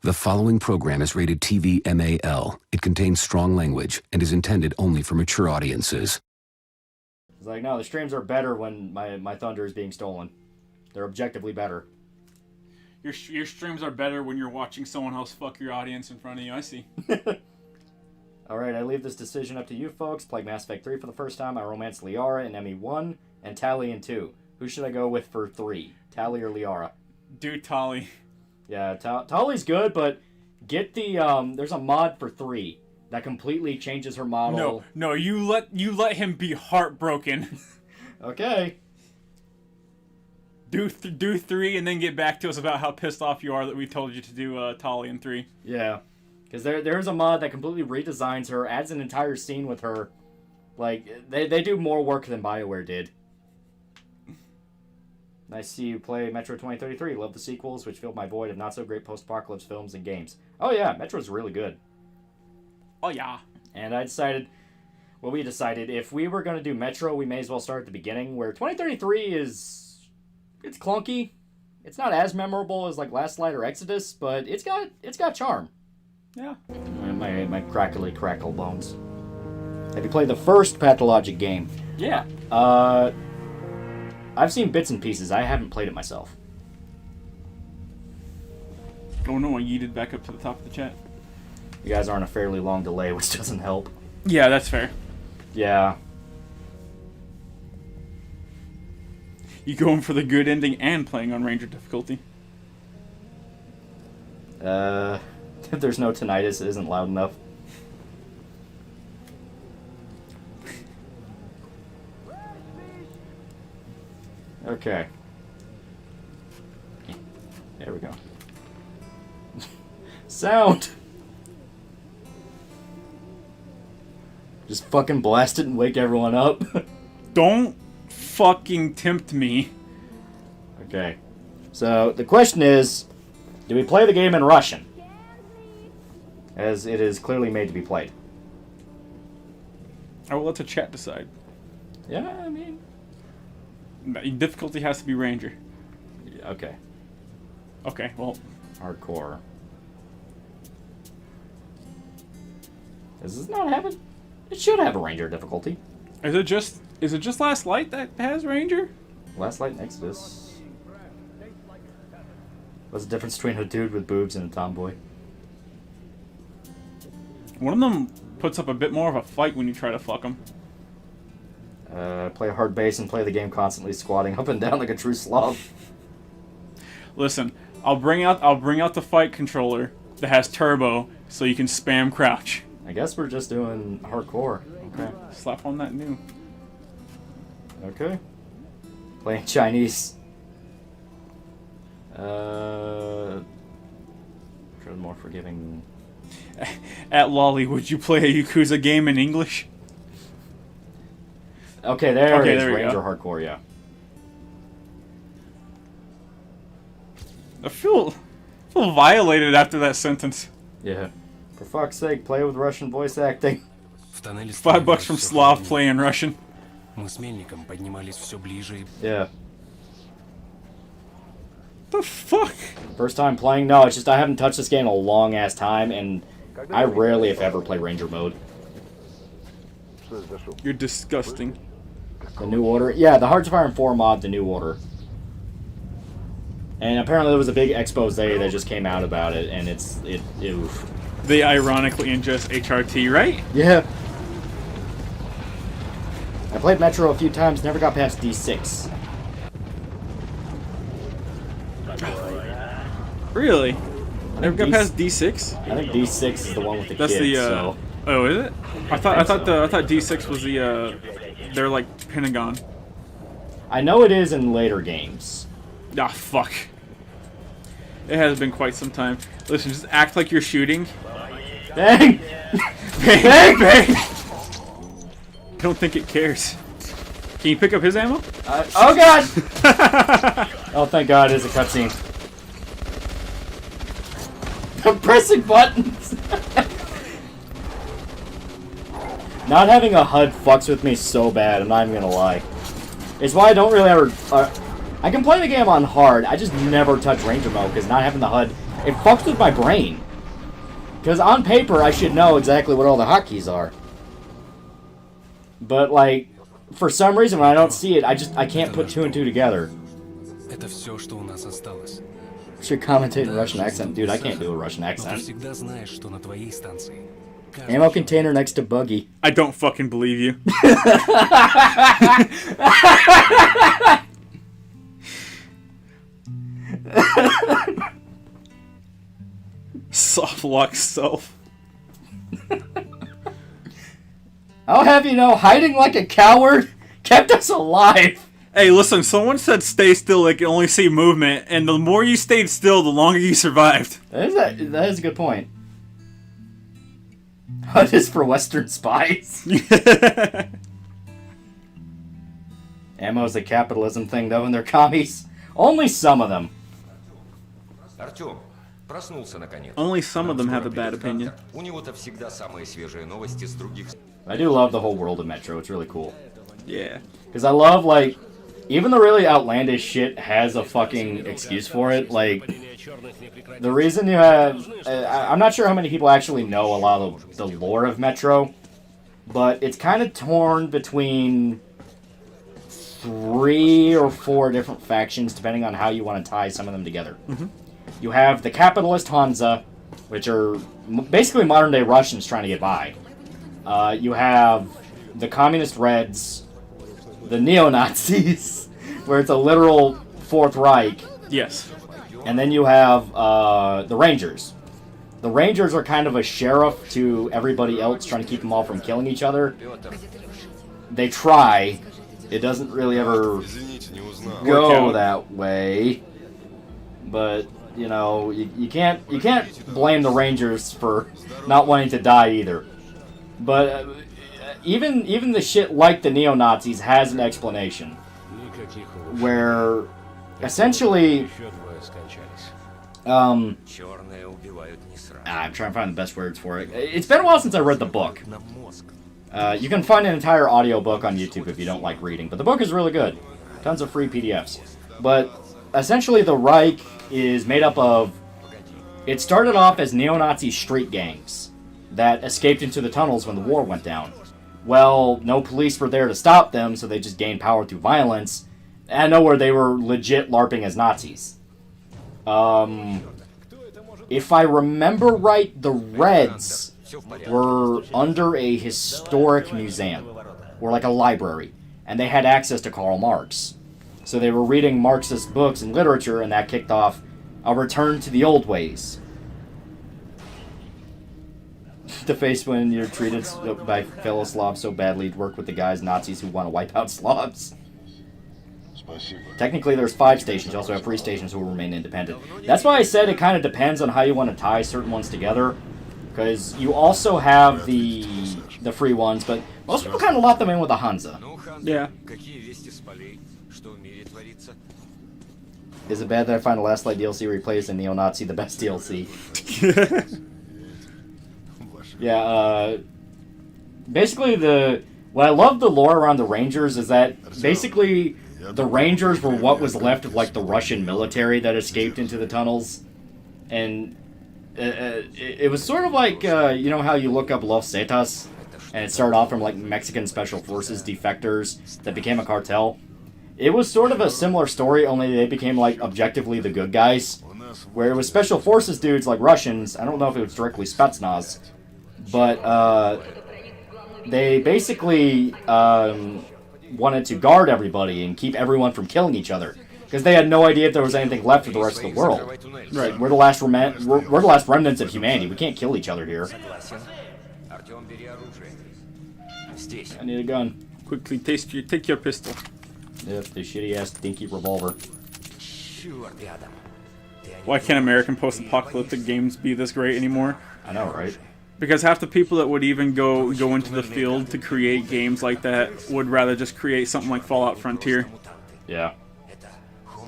The following program is rated TV MAL. It contains strong language and is intended only for mature audiences. It's like, no, the streams are better when my thunder is being stolen. They're objectively better. Your streams are better when you're watching someone else fuck your audience in front of you. I see. Alright, I leave this decision up to you folks. Played Mass Effect 3 for the first time. I romanced Liara in ME1 and Tali in 2. Who should I go with for 3? Tali or Liara? Dude, Tali. Yeah, Tali's good, but get the, there's a mod for 3 that completely changes her model. No, you let him be heartbroken. Okay. Do 3 and then get back to us about how pissed off you are that we told you to do Tali in 3. Yeah. Because there's a mod that completely redesigns her, adds an entire scene with her. Like, they do more work than BioWare did. Nice to see you play Metro 2033. Love the sequels, which filled my void of not-so-great post-apocalypse films and games. Oh yeah, Metro's really good. Oh yeah. And we decided, if we were going to do Metro, we may as well start at the beginning, where 2033 it's clunky. It's not as memorable as, like, Last Light or Exodus, but it's got charm. Yeah. My crackly crackle bones. Have you played the first Pathologic game? Yeah. I've seen bits and pieces. I haven't played it myself. Oh no, I yeeted back up to the top of the chat. You guys are on a fairly long delay, which doesn't help. Yeah, that's fair. Yeah. You going for the good ending and playing on Ranger difficulty. If there's no tinnitus, it isn't loud enough. Okay. There we go. Sound! Just fucking blast it and wake everyone up. Don't fucking tempt me. Okay. So, the question is, do we play the game in Russian? As it is clearly made to be played. I will let the chat decide. Yeah, I mean... Difficulty has to be Ranger. Okay. Okay, well... Hardcore. Does this not have it? It should have a Ranger difficulty. Is it just Last Light that has Ranger? Last Light and Exodus. What's the difference between a dude with boobs and a tomboy? One of them puts up a bit more of a fight when you try to fuck them. Play hard base and play the game constantly squatting up and down like a true Slav. Listen, I'll bring out the fight controller that has turbo so you can spam crouch. I guess we're just doing hardcore. Okay. Slap on that new. Okay. Playing Chinese. Try the more forgiving. At Loli, would you play a Yakuza game in English? Okay, there it is. There we Ranger go. hardcore, yeah. I feel violated after that sentence. Yeah. For fuck's sake, play with Russian voice acting. $5 from Slav playing Russian. Yeah. The fuck? First time playing? No, it's just I haven't touched this game in a long ass time, and I rarely, if ever, play Ranger mode. You're disgusting. The New Order? Yeah, the Hearts of Iron 4 mod, The New Order. And apparently there was a big expose that just came out about it, and oof. They ironically ingest HRT, right? Yeah. I played Metro a few times, never got past D6. Really? Never got past D6? I think D6 is the one with the That's kids, the so... Oh, is it? I thought D6 was the they're like Pentagon. I know it is in later games. Ah, fuck. It has been quite some time. Listen, just act like you're shooting. Bang! Bang! Bang! I don't think it cares. Can you pick up his ammo? Oh god! Oh, thank god, it is a cutscene. I'm pressing buttons! Not having a HUD fucks with me so bad, I'm not even gonna lie. It's why I don't really ever... I can play the game on hard, I just never touch Ranger mode, because not having the HUD, it fucks with my brain. Because on paper, I should know exactly what all the hotkeys are. But, like, for some reason, when I don't see it, I can't put two and two together. Should commentate in Russian accent. Dude, I can't do a Russian accent. Ammo container next to buggy. I don't fucking believe you. Soft lock self. I'll have you know, hiding like a coward kept us alive. Hey, listen, someone said stay still, they can only see movement, and the more you stayed still, the longer you survived. That is a good point. HUD is for Western spies. Ammo's a capitalism thing, though, and they're commies. Only some of them. Only some of them have a bad opinion. I do love the whole world of Metro. It's really cool. Yeah. Because I love, like, even the really outlandish shit has a fucking excuse for it. Like, the reason you have... I'm not sure how many people actually know a lot of the lore of Metro, but it's kind of torn between 3 or 4 different factions, depending on how you want to tie some of them together. Mm-hmm. You have the capitalist Hansa, which are basically modern-day Russians trying to get by. You have the communist Reds, the neo-Nazis, where it's a literal Fourth Reich. Yes. And then you have the Rangers. The Rangers are kind of a sheriff to everybody else, trying to keep them all from killing each other. They try. It doesn't really ever go that way. But, you know, you can't blame the Rangers for not wanting to die either. But even the shit like the neo-Nazis has an explanation. Where, essentially... I'm trying to find the best words for it. It's been a while since I read the book. You can find an entire audiobook on YouTube if you don't like reading, but the book is really good. Tons of free PDFs. But essentially the Reich is made up of... It started off as neo-Nazi street gangs that escaped into the tunnels when the war went down. Well, no police were there to stop them, so they just gained power through violence. And nowhere they were legit LARPing as Nazis. If I remember right, the Reds were under a historic museum, or like a library, and they had access to Karl Marx. So they were reading Marxist books and literature, and that kicked off a return to the old ways. The face when you're treated by fellow Slavs so badly to work with the guys, Nazis who want to wipe out Slavs. Technically, there's 5 stations. You also have 3 stations who will remain independent. That's why I said it kind of depends on how you want to tie certain ones together. Because you also have the free ones, but most people kind of lock them in with the Hansa. Yeah. Is it bad that I find the Last Light DLC replays the Neo-Nazi the best DLC? Yeah, basically what I love the lore around the Rangers is that basically the Rangers were what was left of like the Russian military that escaped into the tunnels. And it was sort of like, you know how you look up Los Zetas? And it started off from like Mexican Special Forces defectors that became a cartel. It was sort of a similar story, only they became like objectively the good guys. Where it was Special Forces dudes like Russians, I don't know if it was directly Spetsnaz, but they basically wanted to guard everybody and keep everyone from killing each other. Because they had no idea if there was anything left of the rest of the world. Right. We're the last remnants of humanity. We can't kill each other here. I need a gun. Quickly take your pistol. Yep, the shitty-ass dinky revolver. Why can't American post-apocalyptic games be this great anymore? I know, right? Because half the people that would even go into the field to create games like that would rather just create something like Fallout Frontier. Yeah.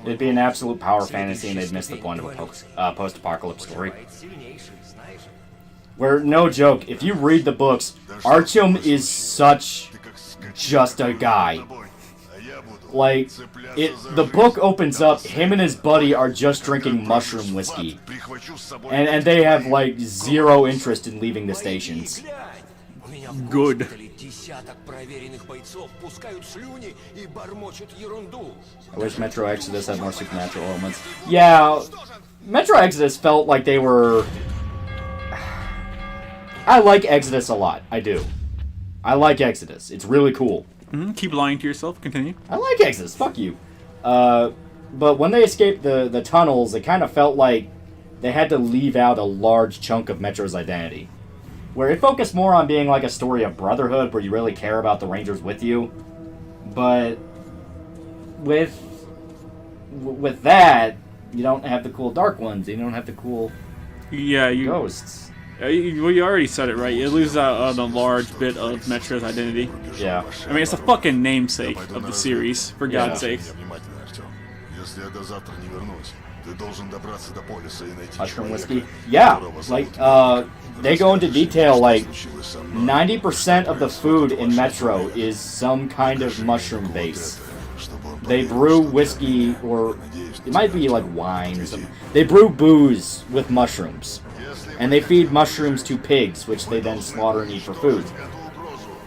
It'd be an absolute power fantasy and they'd miss the point of a post-apocalypse story. Where, no joke, if you read the books, Artyom is such just a guy. Like, the book opens up, him and his buddy are just drinking mushroom whiskey. And they have, like, zero interest in leaving the stations. Good. I wish Metro Exodus had more supernatural elements. Yeah, Metro Exodus felt like they were... I like Exodus a lot. I do. I like Exodus. It's really cool. Keep lying to yourself. Continue. I like Exodus. Fuck you. But when they escaped the tunnels, it kind of felt like they had to leave out a large chunk of Metro's identity. Where it focused more on being like a story of brotherhood, where you really care about the Rangers with you. But with that, you don't have the cool Dark Ones. You don't have the cool ghosts. You already said it right. It loses out on a large bit of Metro's identity. Yeah. I mean, it's a fucking namesake of the series, for God's sake. Mushroom whiskey? Yeah. Like, they go into detail, like, 90% of the food in Metro is some kind of mushroom base. They brew whiskey, or it might be like wine or something. They brew booze with mushrooms. And they feed mushrooms to pigs, which they then slaughter and eat for food.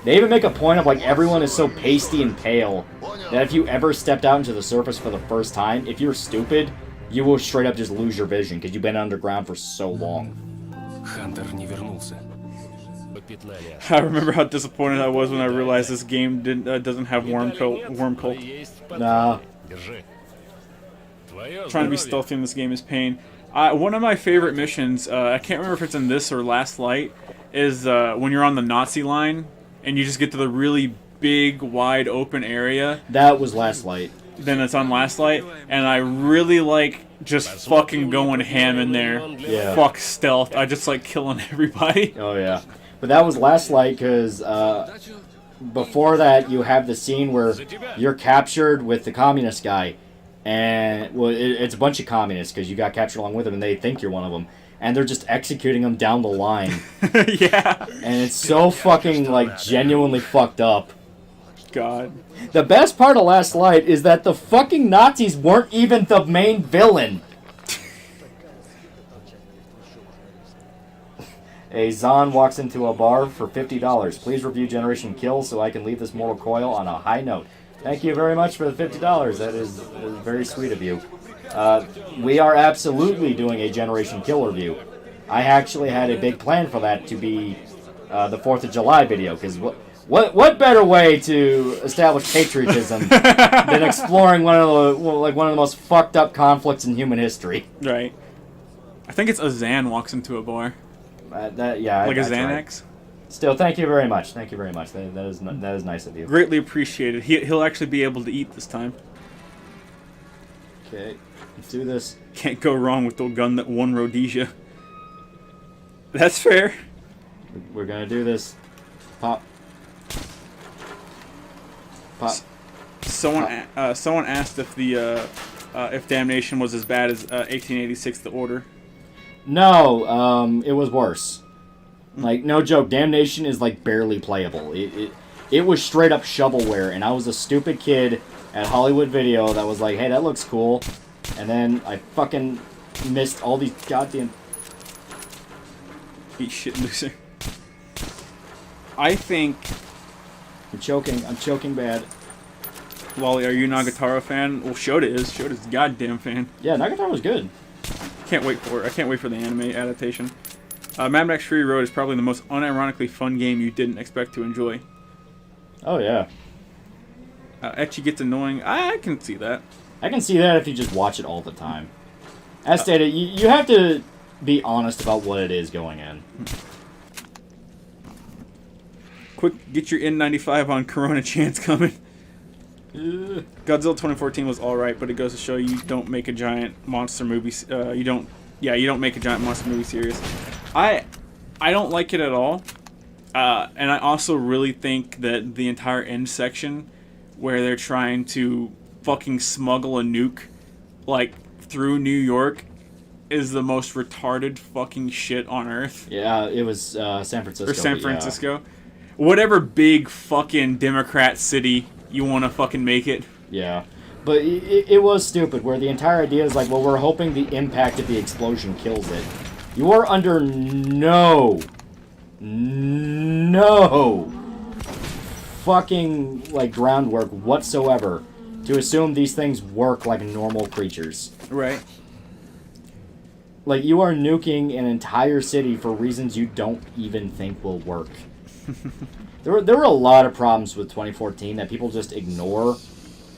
They even make a point of, like, everyone is so pasty and pale that if you ever stepped out into the surface for the first time, if you're stupid, you will straight up just lose your vision because you've been underground for so long. I remember how disappointed I was when I realized this game doesn't have worm cult. Nah. Trying to be stealthy in this game is pain. One of my favorite missions, I can't remember if it's in this or Last Light, is when you're on the Nazi line and you just get to the really big, wide open area. That was Last Light. Then it's on Last Light, and I really like just fucking going ham in there. Yeah. Fuck stealth. I just like killing everybody. Oh, yeah. But that was Last Light because before that you have the scene where you're captured with the communist guy. And, well, it's a bunch of communists because you got captured along with them and they think you're one of them. And they're just executing them down the line. Yeah. And it's so fucking, like, genuinely fucked up. God. The best part of Last Light is that the fucking Nazis weren't even the main villain. A Zahn walks into a bar for $50. Please review Generation Kill so I can leave this mortal coil on a high note. Thank you very much for the $50. That is very sweet of you. We are absolutely doing a Generation Kill review. I actually had a big plan for that to be the 4th of July video, because what better way to establish patriotism than exploring one of the most fucked up conflicts in human history? Right. I think it's a Zan walks into a bar. Like a Xanax. Still, thank you very much. Thank you very much. That is nice of you. Greatly appreciated. He'll actually be able to eat this time. Okay, let's do this. Can't go wrong with the gun that won Rhodesia. That's fair. We're gonna do this. Pop. Pop. Someone asked if Damnation was as bad as 1886 The Order. No, it was worse. Like, no joke, Damnation is, like, barely playable. It was straight up shovelware, and I was a stupid kid at Hollywood Video that was like, hey, that looks cool. And then I fucking missed all these goddamn... Eat shit, loser. I think... I'm choking bad. Loli, are you a Nagatoro fan? Well, Shota is. Shota's a goddamn fan. Yeah, Nagatoro was good. Can't wait for it. I can't wait for the anime adaptation. Mad Max Fury Road is probably the most unironically fun game you didn't expect to enjoy. Oh, yeah. Ecchi gets annoying. I can see that. I can see that if you just watch it all the time. As stated, you have to be honest about what it is going in. Quick, get your N95 on Corona Chance coming. Godzilla 2014 was alright, but it goes to show you don't make a giant monster movie. You don't make a giant monster movie series. I don't like it at all, and I also really think that the entire end section, where they're trying to fucking smuggle a nuke, like, through New York, is the most retarded fucking shit on Earth. Yeah, it was San Francisco. Or San Francisco. Yeah. Whatever big fucking Democrat city you want to fucking make it. Yeah. But it was stupid, where the entire idea is like, well, we're hoping the impact of the explosion kills it. You are under no fucking, like, groundwork whatsoever to assume these things work like normal creatures. Right. Like, you are nuking an entire city for reasons you don't even think will work. There were a lot of problems with 2014 that people just ignore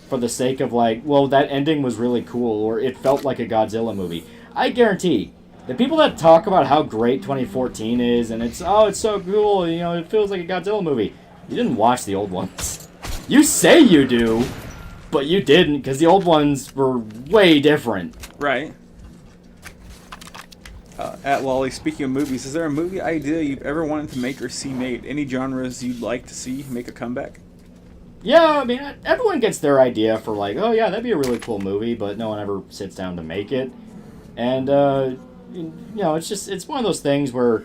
for the sake of, like, well, that ending was really cool, or it felt like a Godzilla movie. I guarantee, the people that talk about how great 2014 is, and it's so cool, you know, it feels like a Godzilla movie, you didn't watch the old ones. You say you do, but you didn't, because the old ones were way different. Right. At Loli, speaking of movies, is there a movie idea you've ever wanted to make or see made? Any genres you'd like to see make a comeback? Yeah, I mean, everyone gets their idea for, like, oh yeah, that'd be a really cool movie, but no one ever sits down to make it. And, you know, it's one of those things where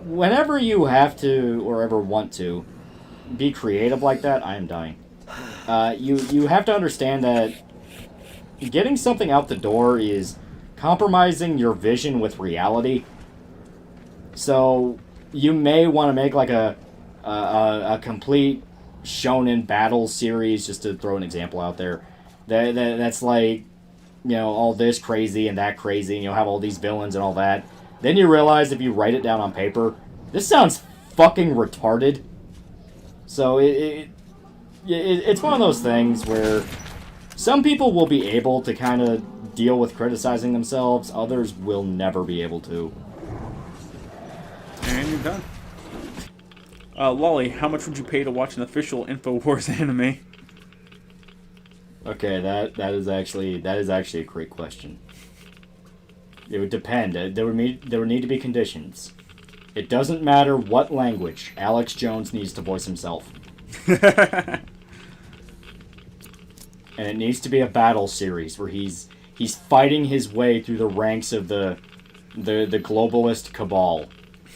whenever you have to, or ever want to, be creative like that, I am dying. You have to understand that getting something out the door is compromising your vision with reality. So you may want to make like a complete shonen battle series, just to throw an example out there. That's like, you know, all this crazy and that crazy, and you'll have all these villains and all that. Then you realize if you write it down on paper, this sounds fucking retarded. So it's one of those things where some people will be able to kind of deal with criticizing themselves, others will never be able to. And you're done. Loli, how much would you pay to watch an official InfoWars anime? Okay, that is actually a great question. It would depend. There would need to be conditions. It doesn't matter what language. Alex Jones needs to voice himself. And it needs to be a battle series where he's fighting his way through the ranks of the globalist cabal.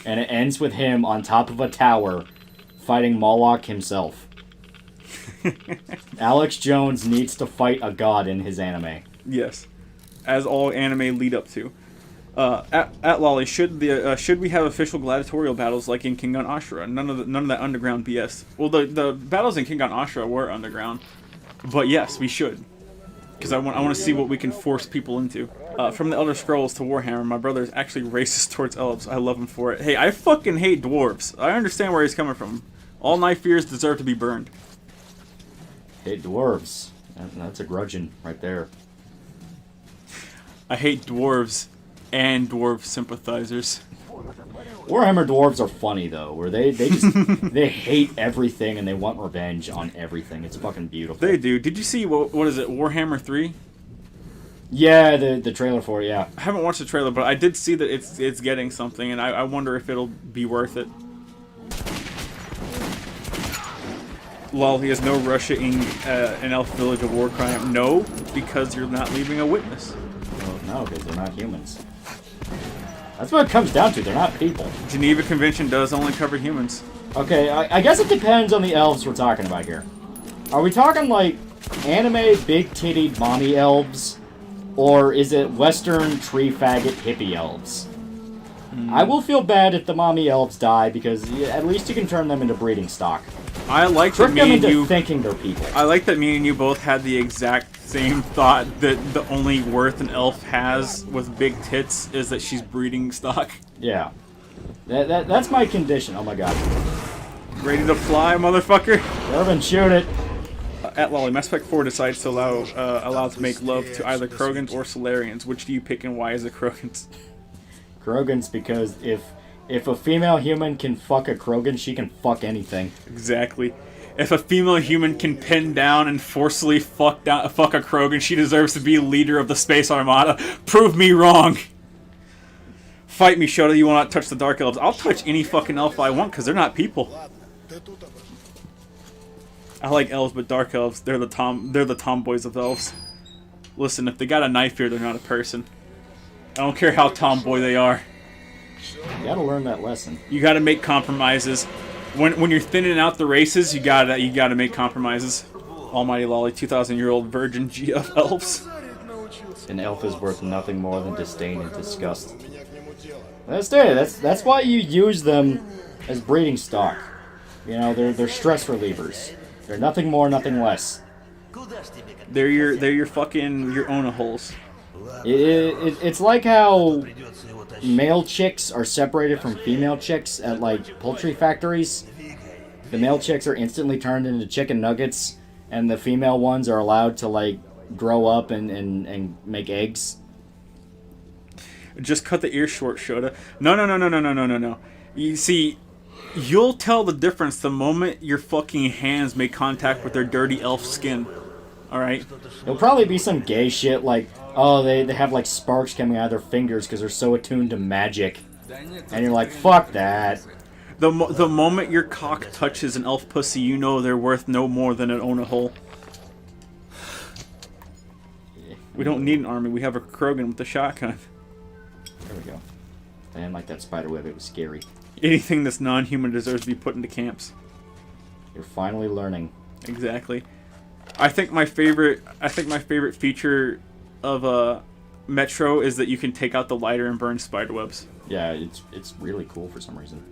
And it ends with him on top of a tower fighting Moloch himself. Alex Jones needs to fight a god in his anime. Yes, as all anime lead up to. At Loli, should we have official gladiatorial battles like in King Gun Ashura? None of that underground BS. Well, the battles in King Gun Ashura were underground, but yes, we should. Because I want to see what we can force people into. From the Elder Scrolls to Warhammer, my brother is actually racist towards elves. I love him for it. Hey, I fucking hate dwarves. I understand where he's coming from. All knife-ears deserve to be burned. Hate dwarves. That's a grudging right there. I hate dwarves and dwarf sympathizers. Warhammer dwarves are funny though, where they just they hate everything and they want revenge on everything. It's fucking beautiful. They do. Did you see what is it? Warhammer 3? Yeah, the trailer for it. Yeah. I haven't watched the trailer, but I did see that it's getting something, and I wonder if it'll be worth it. Lol, he has no rushing an elf village of war crime. No, because you're not leaving a witness. Well, no, because they're not humans. That's what it comes down to. They're not people. Geneva Convention does only cover humans. Okay, I guess it depends on the elves we're talking about here. Are we talking like anime big-tittied mommy elves? Or is it Western tree faggot hippie elves? I will feel bad if the mommy elves die, because at least you can turn them into breeding stock. I like Trick that them me and into you thinking they're people. I like that me and you both had the exact same thought, that the only worth an elf has with big tits is that she's breeding stock. Yeah. That's my condition. Oh my god. Ready to fly, motherfucker? Irvin, shoot it. At Loli, Mass Effect 4 decides to allow to make love to either Krogans or Solarians. Which do you pick, and why is it Krogans? Krogans, because if a female human can fuck a Krogan, she can fuck anything. Exactly. If a female human can pin down and forcefully fuck a Krogan, she deserves to be leader of the Space Armada. Prove me wrong. Fight me, Shota. You will not touch the Dark Elves. I'll touch any fucking elf I want, because they're not people. I like elves, but Dark Elves, they're the tomboys of elves. Listen, if they got a knife here, they're not a person. I don't care how tomboy they are. You gotta learn that lesson. You gotta make compromises. When you're thinning out the races, you gotta make compromises. Almighty Loli, 2,000-year-old virgin GF elves. An elf is worth nothing more than disdain and disgust. That's it. That's why you use them as breeding stock. You know, they're stress relievers. They're nothing more, nothing less. They're your fucking your Ona holes. It's like how male chicks are separated from female chicks at like poultry factories. The male chicks are instantly turned into chicken nuggets, and the female ones are allowed to like grow up and make eggs. Just cut the ear short, Shota. No. You see, you'll tell the difference the moment your fucking hands make contact with their dirty elf skin. Alright? It'll probably be some gay shit like, oh, they have like sparks coming out of their fingers because they're so attuned to magic. And you're like, fuck that. The moment your cock touches an elf pussy, you know they're worth no more than an Ona hole. We don't need an army, we have a Krogan with a shotgun. There we go. I didn't like that spider web, it was scary. Anything that's non-human deserves to be put into camps. You're finally learning. Exactly. I think my favorite feature of Metro is that you can take out the lighter and burn spider webs. Yeah, it's really cool for some reason.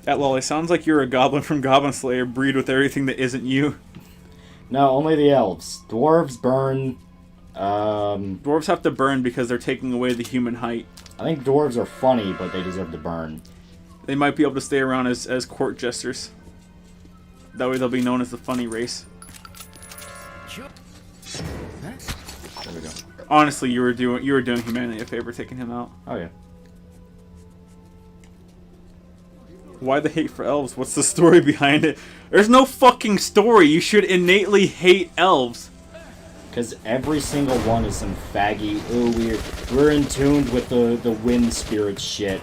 That Loli sounds like you're a goblin from Goblin Slayer, breed with everything that isn't you. No, only the elves. Dwarves burn. Dwarves have to burn because they're taking away the human height. I think dwarves are funny, but they deserve to burn. They might be able to stay around as court jesters. That way they'll be known as the funny race. There we go. Honestly, you were doing humanity a favor taking him out. Oh yeah. Why the hate for elves? What's the story behind it? There's no fucking story. You should innately hate elves. Because every single one is some faggy, ooh, we're in tune with the wind spirit shit.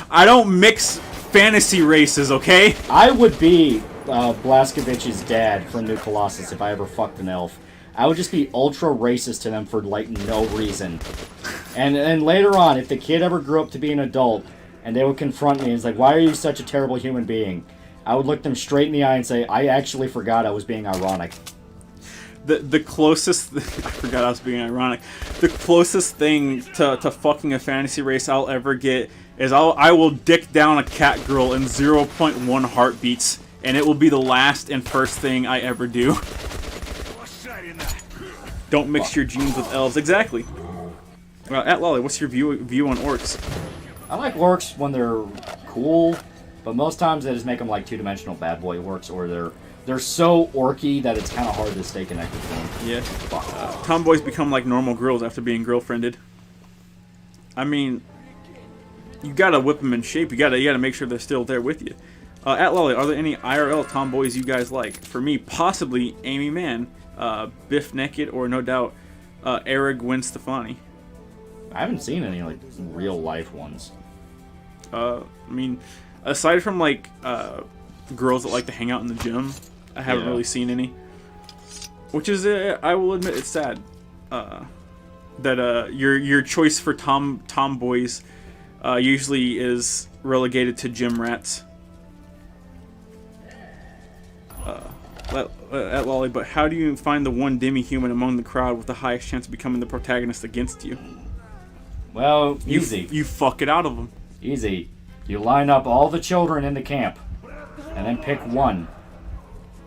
I don't mix fantasy races, okay? I would be Blaskovich's dad from New Colossus if I ever fucked an elf. I would just be ultra racist to them for, like, no reason. And later on, if the kid ever grew up to be an adult, and they would confront me and it's like, why are you such a terrible human being? I would look them straight in the eye and say, I actually forgot I was being ironic. The closest... I forgot I was being ironic. The closest thing to fucking a fantasy race I'll ever get is I will dick down a cat girl in 0.1 heartbeats, and it will be the last and first thing I ever do. Don't mix your genes with elves. Exactly. Loli, what's your view on orcs? I like orcs when they're cool, but most times they just make them like two-dimensional bad boy orcs, or they're so orky that it's kind of hard to stay connected to them. Yeah. Tomboys become like normal girls after being girlfriended. I mean, you gotta whip them in shape. You gotta make sure they're still there with you. Loli, are there any IRL tomboys you guys like? For me, possibly Amy Mann, Biff Naked, or no doubt Eric Gwen Stefani. I haven't seen any like real life ones. I mean, aside from like girls that like to hang out in the gym, I haven't really seen any. Which is, I will admit, it's sad that your choice for tomboys usually is relegated to gym rats. At Loli, but how do you find the one demi-human among the crowd with the highest chance of becoming the protagonist against you? Well, easy. You fuck it out of them. Easy. You line up all the children in the camp, and then pick one,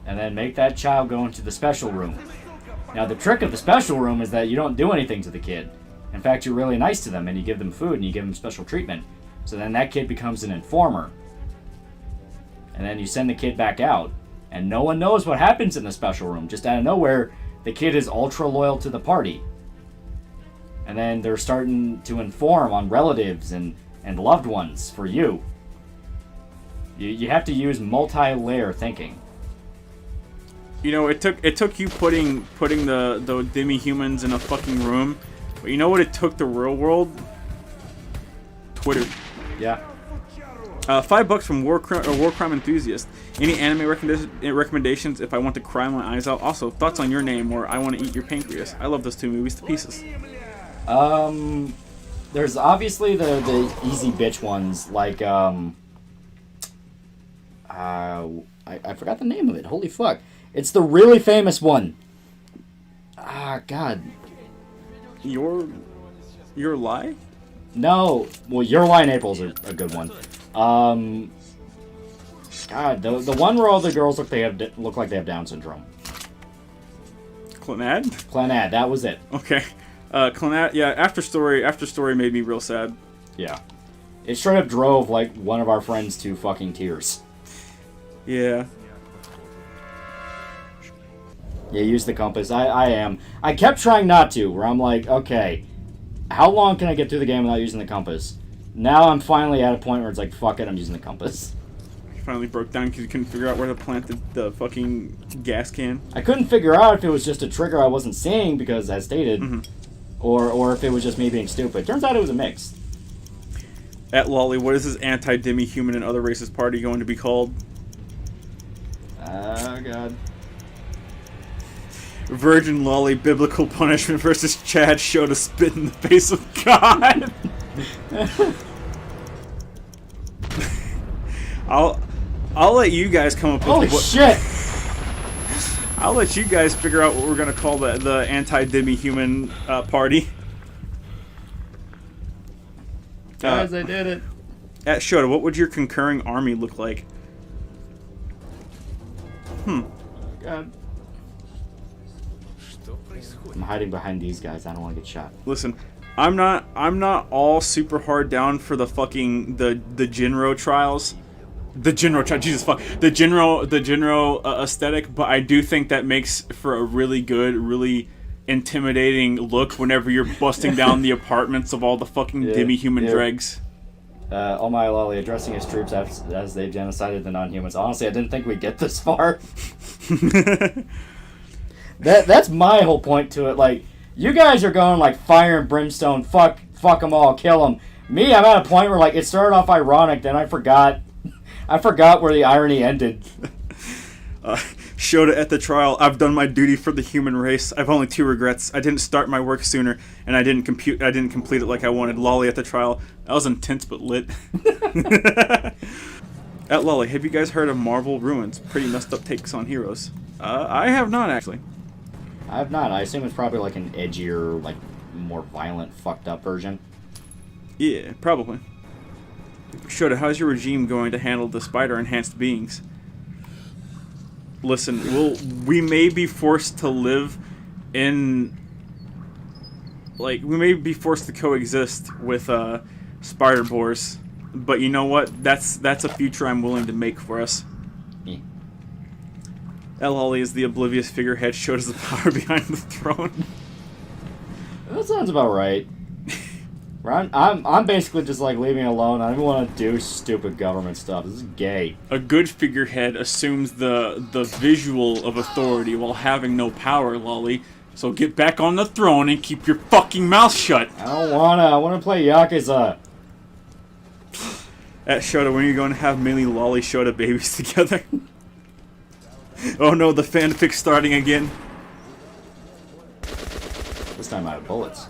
and then make that child go into the special room. Now, the trick of the special room is that you don't do anything to the kid. In fact, you're really nice to them, and you give them food, and you give them special treatment. So then that kid becomes an informer. And then you send the kid back out, and no one knows what happens in the special room. Just out of nowhere, the kid is ultra loyal to the party. And then they're starting to inform on relatives and loved ones for you. You have to use multi-layer thinking. You know, it took you putting the demi-humans in a fucking room, but you know what it took the real world? Twitter. Yeah. $5 from War Crime Enthusiast. Any anime recommendations if I want to cry my eyes out? Also, thoughts on Your Name or I Want to Eat Your Pancreas. I love those two movies to pieces. There's obviously the easy bitch ones like I forgot the name of it. Holy fuck. It's the really famous one. Ah, God. Your lie? No. Well, Your Lie in April's a good one. God, the one where all the girls look like they have Down syndrome. Clannad? Clannad, that was it. Okay. Clannad, yeah, After Story made me real sad. Yeah. It straight up drove, like, one of our friends to fucking tears. Yeah. Yeah, use the compass. I am. I kept trying not to, where I'm like, okay, how long can I get through the game without using the compass? Now I'm finally at a point where it's like, fuck it, I'm using the compass. You finally broke down because you couldn't figure out where to plant the fucking gas can. I couldn't figure out if it was just a trigger I wasn't seeing, because, as stated, or if it was just me being stupid. Turns out it was a mix. At Loli, what is this anti-demi-human and other racist party going to be called? Oh, God. Virgin Loli, biblical punishment versus Chad Shota spit in the face of God. I'll let you guys come up with Holy shit! I'll let you guys figure out what we're gonna call the anti-demi-human party. Guys, I did it. At Shota, what would your concurring army look like? God. I'm hiding behind these guys. I don't want to get shot. Listen, I'm not all super hard down for the fucking the Jinro trials. The Jinro trial, Jesus fuck. The Jinro aesthetic, but I do think that makes for a really good, really intimidating look whenever you're busting down the apartments of all the fucking demi-human dregs. TheAlmightyLoli addressing his troops as they genocided the non-humans. Honestly, I didn't think we'd get this far. That's my whole point to it. Like, you guys are going like fire and brimstone, fuck them all, kill them. Me, I'm at a point where like it started off ironic, then I forgot where the irony ended. Shota at the trial. I've done my duty for the human race. I've only 2 regrets. I didn't start my work sooner, and I didn't complete it like I wanted. Loli at the trial. That was intense but lit. At Loli, have you guys heard of Marvel Ruins? Pretty messed up takes on heroes. I have not, actually. I have not. I assume it's probably like an edgier, like more violent, fucked up version. Yeah, probably. Shota, how's your regime going to handle the spider-enhanced beings? Listen, we may be forced to live in... Like, we may be forced to coexist with spider boars, but you know what? That's a future I'm willing to make for us. Yeah. Loli is the oblivious figurehead, shows the power behind the throne. That sounds about right. I'm basically just like leaving alone. I don't want to do stupid government stuff. This is gay. A good figurehead assumes the visual of authority while having no power, Loli. So get back on the throne and keep your fucking mouth shut. I don't wanna. I wanna play Yakuza. At Shota, when are you going to have mainly Loli Shota babies together? Oh no, the fanfic's starting again. This time I have bullets.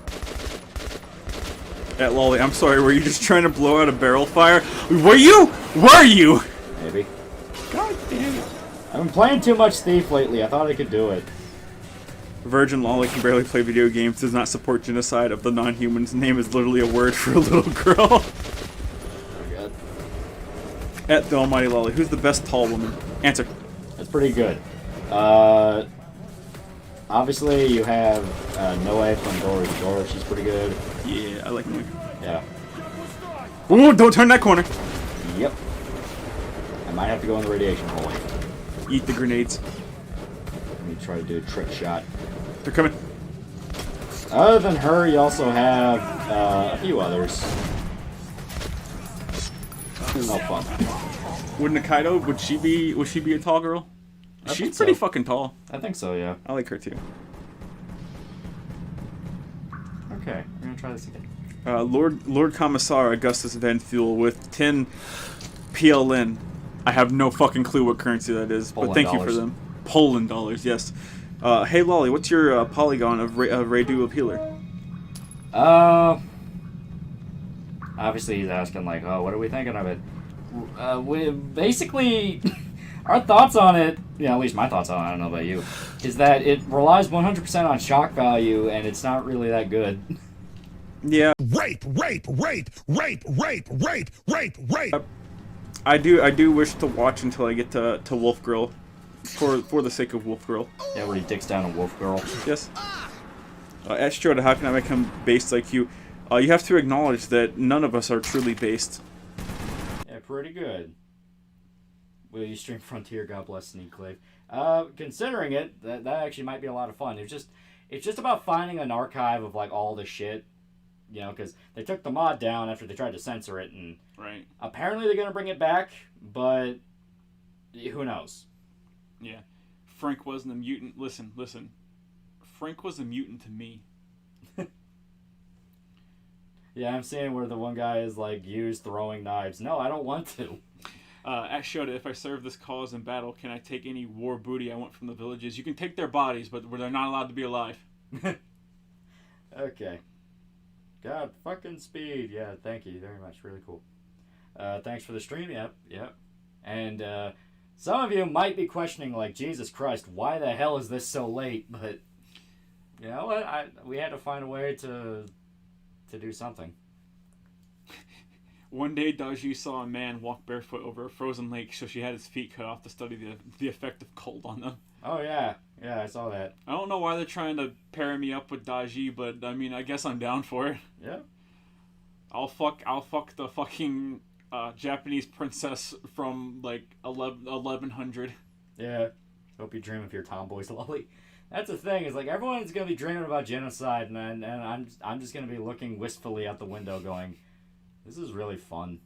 At Loli, I'm sorry, were you just trying to blow out a barrel fire? Were you? Were you? Maybe. God damn it. I've been playing too much Thief lately. I thought I could do it. Virgin Loli can barely play video games, does not support genocide of the non-humans. Name is literally a word for a little girl. Oh god. At TheAlmightyLoli, who's the best tall woman? Answer. That's pretty good. Obviously you have Noe from Door to Door. She's pretty good. Yeah, I like Noe. Yeah. Ooh, don't turn that corner. Yep. I might have to go in the radiation hole. Eat the grenades. Let me try to do a trick shot. They're coming. Other than her, you also have a few others. Oh fuck. Would Nikaido, would she be a tall girl? She's pretty fucking tall. I think so, yeah. I like her too. Okay, we're gonna try this again. Lord Commissar Augustus Van Fuel with 10 PLN. I have no fucking clue what currency that is, Poland but thank you dollars. for them. Poland dollars, yes. Hey Loli, what's your polygon of Radu Appealer? Obviously he's asking like, oh, what are we thinking of it? we basically our thoughts on it, at least my thoughts on it, I don't know about you, is that it relies 100% on shock value, and it's not really that good. Yeah. Rape, rape, rape, rape, rape, rape, rape, rape. I do wish to watch until I get to Wolf Girl, for the sake of Wolf Girl. Yeah, where he dicks down a wolf girl. Yes. At Shota, how can I become based like you? You have to acknowledge that none of us are truly based. Yeah, pretty good. Will you stream Frontier? God bless Sneakclave. Considering it, that actually might be a lot of fun. It's just about finding an archive of like all the shit, because they took the mod down after they tried to censor it, and Right. apparently they're gonna bring it back, but who knows? Yeah. Frank wasn't a mutant. Listen. Frank was a mutant to me. Yeah, I'm seeing where the one guy is like used throwing knives. No, I don't want to. At Shota, if I serve this cause in battle, can I take any war booty I want from the villages? You can take their bodies, but they're not allowed to be alive. Okay. God, fucking speed. Yeah, thank you very much. Really cool. Thanks for the stream. Yep. And some of you might be questioning, like, Jesus Christ, why the hell is this so late? But you know what? We had to find a way to do something. One day, Daji saw a man walk barefoot over a frozen lake, so she had his feet cut off to study the effect of cold on them. Oh yeah, I saw that. I don't know why they're trying to pair me up with Daji, but I mean, I guess I'm down for it. Yeah. I'll fuck the fucking Japanese princess from like 1100. Yeah. Hope you dream of your tomboys, Loli. That's the thing, is like everyone's gonna be dreaming about genocide, and I'm just gonna be looking wistfully out the window, going, "This is really fun."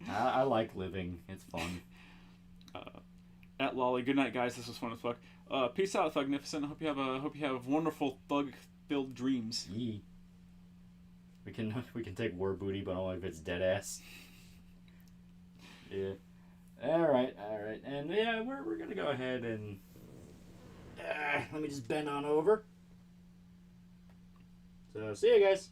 I like living. It's fun. At Loli, good night, guys. This was fun as fuck. Peace out, Thugnificent. Hope you have wonderful thug-filled dreams. Yee. We can take war booty, but only if it's dead ass. Yeah. All right, and yeah, we're gonna go ahead and let me just bend on over. So see you guys.